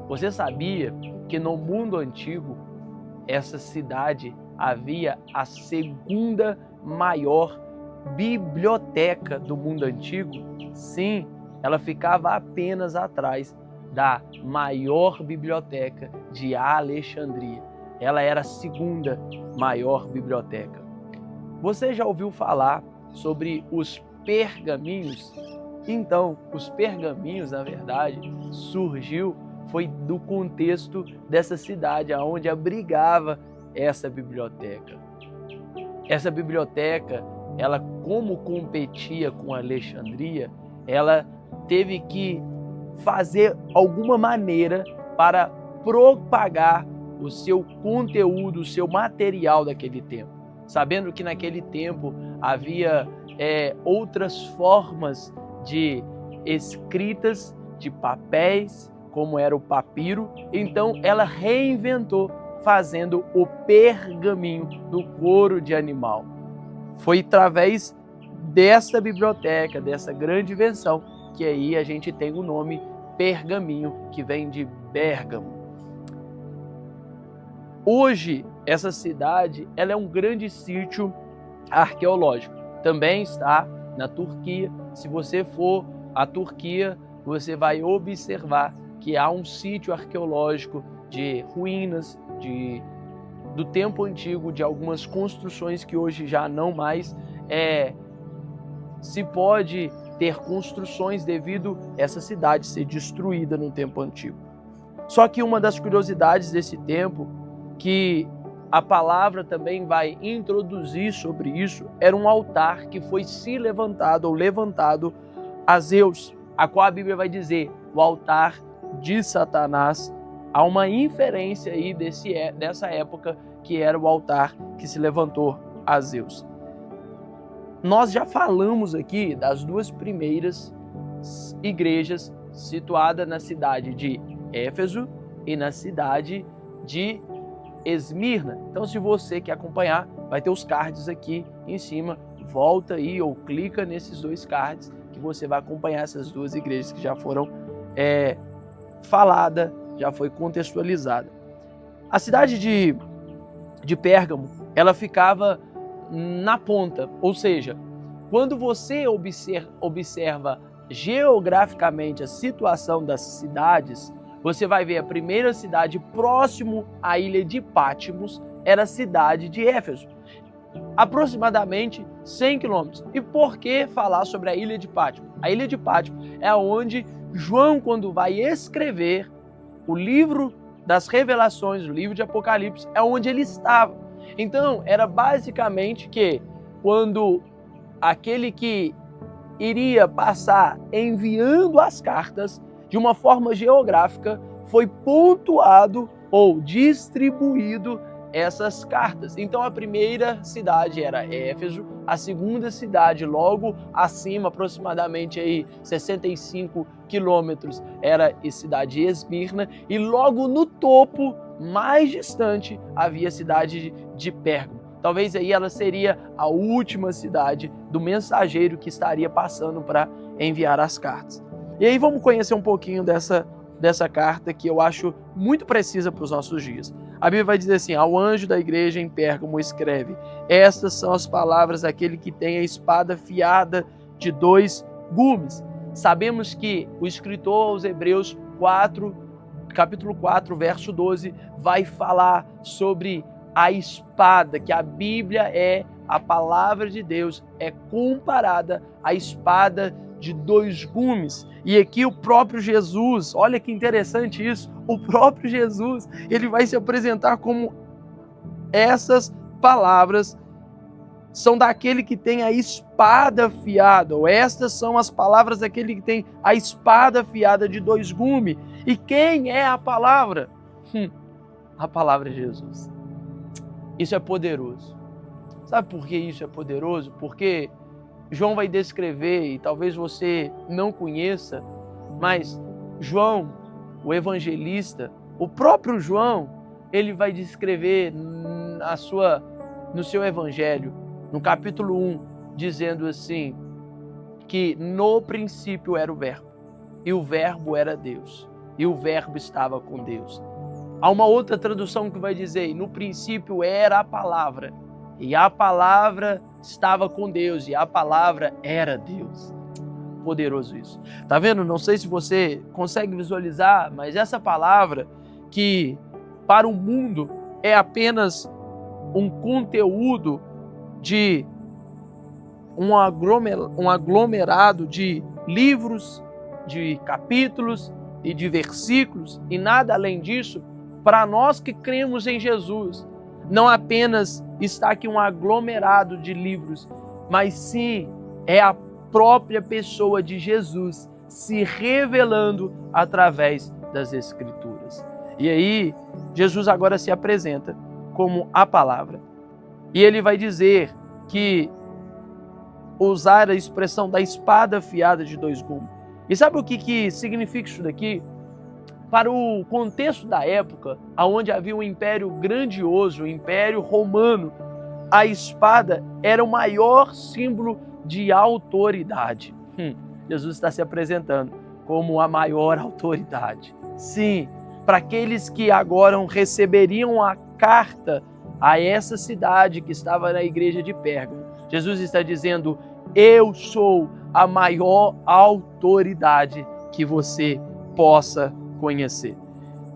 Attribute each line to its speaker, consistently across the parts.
Speaker 1: Você sabia que no mundo antigo, essa cidade havia a segunda maior biblioteca do mundo antigo? Sim, ela ficava apenas atrás da maior biblioteca de Alexandria. Ela era a segunda maior biblioteca. Você já ouviu falar sobre os pergaminhos? Então, os pergaminhos, na verdade, foi do contexto dessa cidade, onde abrigava essa biblioteca. Essa biblioteca, ela, como competia com Alexandria, ela teve que fazer alguma maneira para propagar o seu conteúdo, o seu material daquele tempo. Sabendo que naquele tempo havia outras formas de escritas, de papéis, como era o papiro, então ela reinventou fazendo o pergaminho do couro de animal. Foi através dessa biblioteca, dessa grande invenção, que aí a gente tem o nome pergaminho, que vem de Bérgamo. Hoje, essa cidade ela é um grande sítio arqueológico. Também está na Turquia. Se você for à Turquia, você vai observar que há um sítio arqueológico de ruínas do tempo antigo, de algumas construções que hoje já não mais se pode ter construções devido a essa cidade ser destruída no tempo antigo. Só que uma das curiosidades desse tempo, que a palavra também vai introduzir sobre isso, era um altar que foi levantado a Zeus, a qual a Bíblia vai dizer o altar de Satanás. Há uma inferência aí dessa época, que era o altar que se levantou a Zeus. Nós já falamos aqui das duas primeiras igrejas situadas na cidade de Éfeso e na cidade de Esmirna. Então, se você quer acompanhar, vai ter os cards aqui em cima. Volta aí ou clica nesses dois cards que você vai acompanhar essas duas igrejas que já foram faladas, já foi contextualizada. A cidade de Pérgamo, ela ficava na ponta, ou seja, quando você observa geograficamente a situação das cidades, você vai ver a primeira cidade próximo à ilha de Patmos era a cidade de Éfeso, aproximadamente 100 quilômetros. E por que falar sobre a ilha de Patmos? A ilha de Patmos é onde João, quando vai escrever o livro das Revelações, o livro de Apocalipse, é onde ele estava. Então, era basicamente que quando aquele que iria passar enviando as cartas de uma forma geográfica, foi pontuado ou distribuído essas cartas. Então a primeira cidade era Éfeso, a segunda cidade logo acima, aproximadamente aí 65 quilômetros, era a cidade de Esmirna, e logo no topo, mais distante, havia a cidade de Pérgamo. Talvez aí ela seria a última cidade do mensageiro que estaria passando para enviar as cartas. E aí vamos conhecer um pouquinho dessa carta que eu acho muito precisa para os nossos dias. A Bíblia vai dizer assim: ao anjo da igreja em Pérgamo escreve: estas são as palavras daquele que tem a espada afiada de 2 gumes. Sabemos que o escritor aos Hebreus 4, capítulo 4, verso 12, vai falar sobre a espada, que a Bíblia a palavra de Deus, é comparada à espada de 2 gumes. E aqui o próprio Jesus, olha que interessante isso, o próprio Jesus, ele vai se apresentar como essas palavras são daquele que tem a espada afiada, ou estas são as palavras daquele que tem a espada afiada de 2 gumes. E quem é a palavra? A palavra é Jesus. Isso é poderoso. Sabe por que isso é poderoso? Porque João vai descrever, e talvez você não conheça, mas João, o evangelista, o próprio João, ele vai descrever no seu evangelho, no capítulo 1, dizendo assim, que no princípio era o verbo, e o verbo era Deus. e o Verbo estava com Deus. Há uma outra tradução que vai dizer: no princípio era a palavra, e a palavra estava com Deus, e a palavra era Deus. Poderoso isso. Tá vendo? Não sei se você consegue visualizar, mas essa palavra que para o mundo é apenas um conteúdo de um aglomerado de livros, de capítulos e de versículos, e nada além disso, para nós que cremos em Jesus, não apenas está aqui um aglomerado de livros, mas sim é a própria pessoa de Jesus se revelando através das Escrituras. E aí, Jesus agora se apresenta como a palavra. E ele vai dizer que usar a expressão da espada afiada de dois gumes. E sabe o que significa isso daqui? Para o contexto da época, onde havia um império grandioso, o Império Romano, a espada era o maior símbolo de autoridade. Jesus está se apresentando como a maior autoridade. Sim, para aqueles que agora receberiam a carta a essa cidade que estava na igreja de Pérgamo, Jesus está dizendo: eu sou a maior autoridade que você possa conhecer.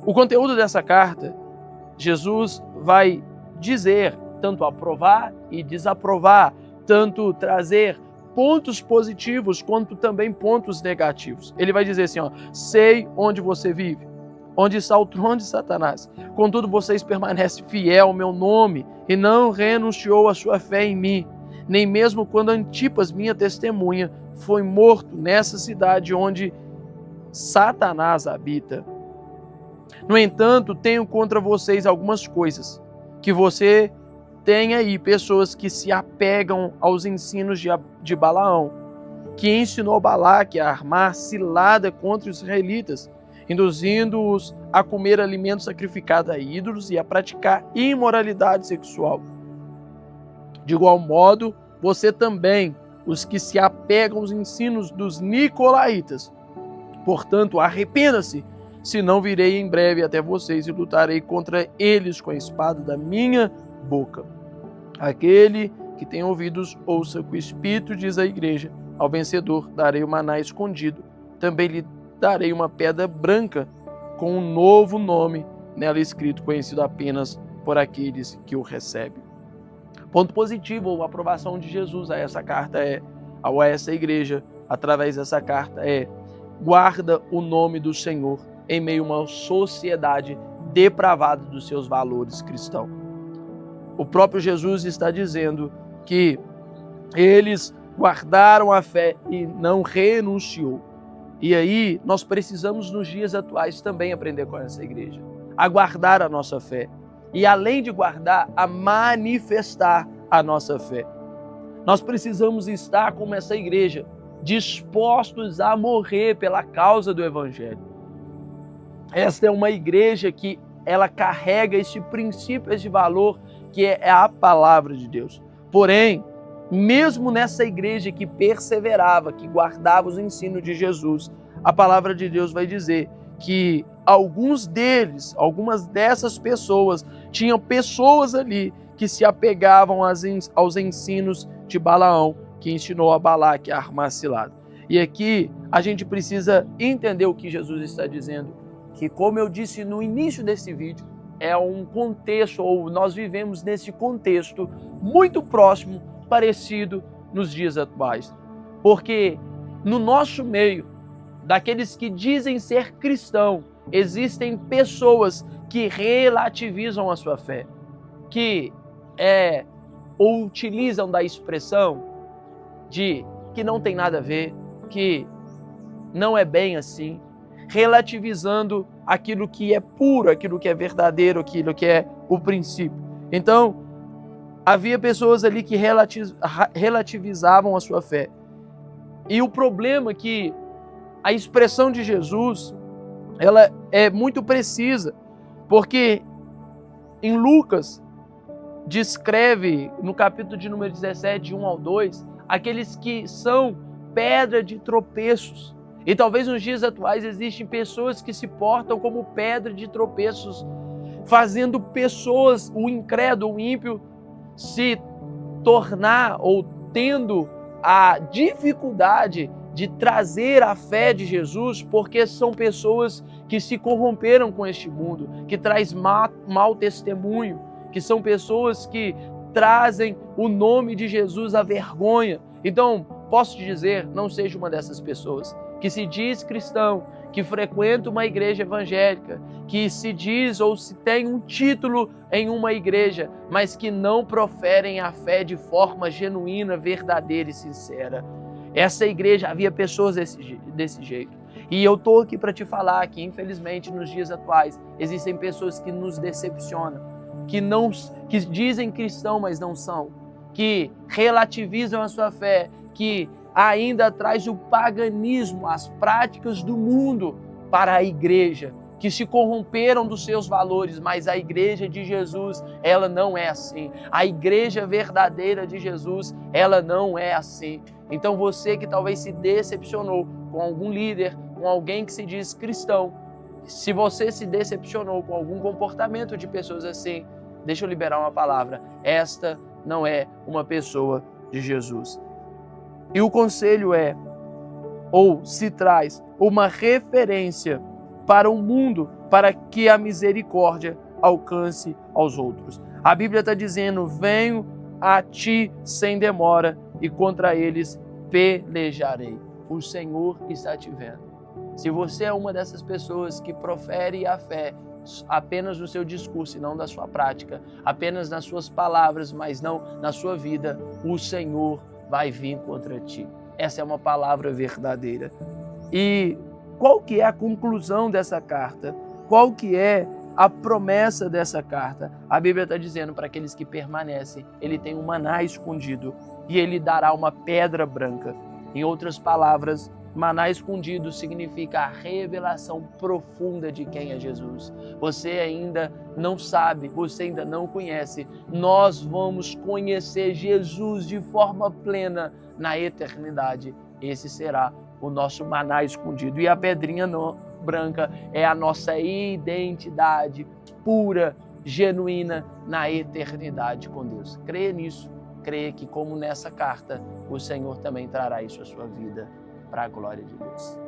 Speaker 1: O conteúdo dessa carta, Jesus vai dizer, tanto aprovar e desaprovar, tanto trazer pontos positivos quanto também pontos negativos. Ele vai dizer assim, sei onde você vive, onde está o trono de Satanás. Contudo, vocês permanecem fiel ao meu nome e não renunciou a sua fé em mim, nem mesmo quando Antipas, minha testemunha, foi morto nessa cidade onde Satanás habita. No entanto, tenho contra vocês algumas coisas, que você tem aí pessoas que se apegam aos ensinos de Balaão, que ensinou Balaque a armar cilada contra os israelitas, induzindo-os a comer alimentos sacrificados a ídolos e a praticar imoralidade sexual. De igual modo, você também, os que se apegam aos ensinos dos nicolaítas. Portanto, arrependa-se, senão virei em breve até vocês e lutarei contra eles com a espada da minha boca. Aquele que tem ouvidos, ouça o que o Espírito diz à igreja. Ao vencedor darei o maná escondido. Também lhe darei uma pedra branca com um novo nome nela escrito, conhecido apenas por aqueles que o recebem. Ponto positivo ou aprovação de Jesus a essa carta a essa igreja, através dessa carta guarda o nome do Senhor em meio a uma sociedade depravada dos seus valores cristãos. O próprio Jesus está dizendo que eles guardaram a fé e não renunciou. E aí nós precisamos nos dias atuais também aprender com essa igreja, a guardar a nossa fé. E além de guardar, a manifestar a nossa fé. Nós precisamos estar como essa igreja, dispostos a morrer pela causa do Evangelho. Esta é uma igreja que ela carrega esse princípio, esse valor, que é a palavra de Deus. Porém, mesmo nessa igreja que perseverava, que guardava os ensinos de Jesus, a palavra de Deus vai dizer que algumas dessas pessoas, tinham pessoas ali que se apegavam aos ensinos de Balaão, que ensinou a Balaque a armar cilada. E aqui a gente precisa entender o que Jesus está dizendo, que, como eu disse no início desse vídeo, é um contexto, ou nós vivemos nesse contexto muito próximo, parecido nos dias atuais. Porque no nosso meio, daqueles que dizem ser cristão, existem pessoas que relativizam a sua fé, que ou utilizam da expressão de que não tem nada a ver, que não é bem assim, relativizando aquilo que é puro, aquilo que é verdadeiro, aquilo que é o princípio. Então, havia pessoas ali que relativizavam a sua fé. E o problema é que a expressão de Jesus, ela é muito precisa, porque em Lucas descreve, no capítulo de número 17, de 1 ao 2, aqueles que são pedra de tropeços. E talvez nos dias atuais existem pessoas que se portam como pedra de tropeços, fazendo pessoas, o incrédulo, o ímpio, se tornar ou tendo a dificuldade de trazer a fé de Jesus, porque são pessoas que se corromperam com este mundo, que traz mau testemunho, que são pessoas que trazem o nome de Jesus à vergonha. Então, posso te dizer, não seja uma dessas pessoas que se diz cristão, que frequenta uma igreja evangélica, que se diz ou se tem um título em uma igreja, mas que não proferem a fé de forma genuína, verdadeira e sincera. Essa igreja havia pessoas desse jeito. E eu estou aqui para te falar que, infelizmente, nos dias atuais, existem pessoas que nos decepcionam, que dizem cristão, mas não são, que relativizam a sua fé, que ainda traz o paganismo, as práticas do mundo para a igreja, que se corromperam dos seus valores, mas a igreja de Jesus, ela não é assim. A igreja verdadeira de Jesus, ela não é assim. Então você que talvez se decepcionou com algum líder, com alguém que se diz cristão, se você se decepcionou com algum comportamento de pessoas assim, deixa eu liberar uma palavra. Esta não é uma pessoa de Jesus. E o conselho é, ou se traz, uma referência para o mundo, para que a misericórdia alcance aos outros. A Bíblia está dizendo, venho a ti sem demora e contra eles pelejarei. O Senhor está te vendo. Se você é uma dessas pessoas que profere a fé apenas no seu discurso e não da sua prática, apenas nas suas palavras, mas não na sua vida, o Senhor vai vir contra ti. Essa é uma palavra verdadeira. E qual que é a conclusão dessa carta? Qual que é a promessa dessa carta? A Bíblia está dizendo para aqueles que permanecem, ele tem um maná escondido e ele dará uma pedra branca. Em outras palavras, maná escondido significa a revelação profunda de quem é Jesus. Você ainda não sabe, você ainda não conhece. Nós vamos conhecer Jesus de forma plena na eternidade. Esse será o nosso maná escondido. E a pedrinha branca é a nossa identidade pura, genuína na eternidade com Deus. Creia nisso. Creia que, como nessa carta, o Senhor também trará isso à sua vida, para a glória de Deus.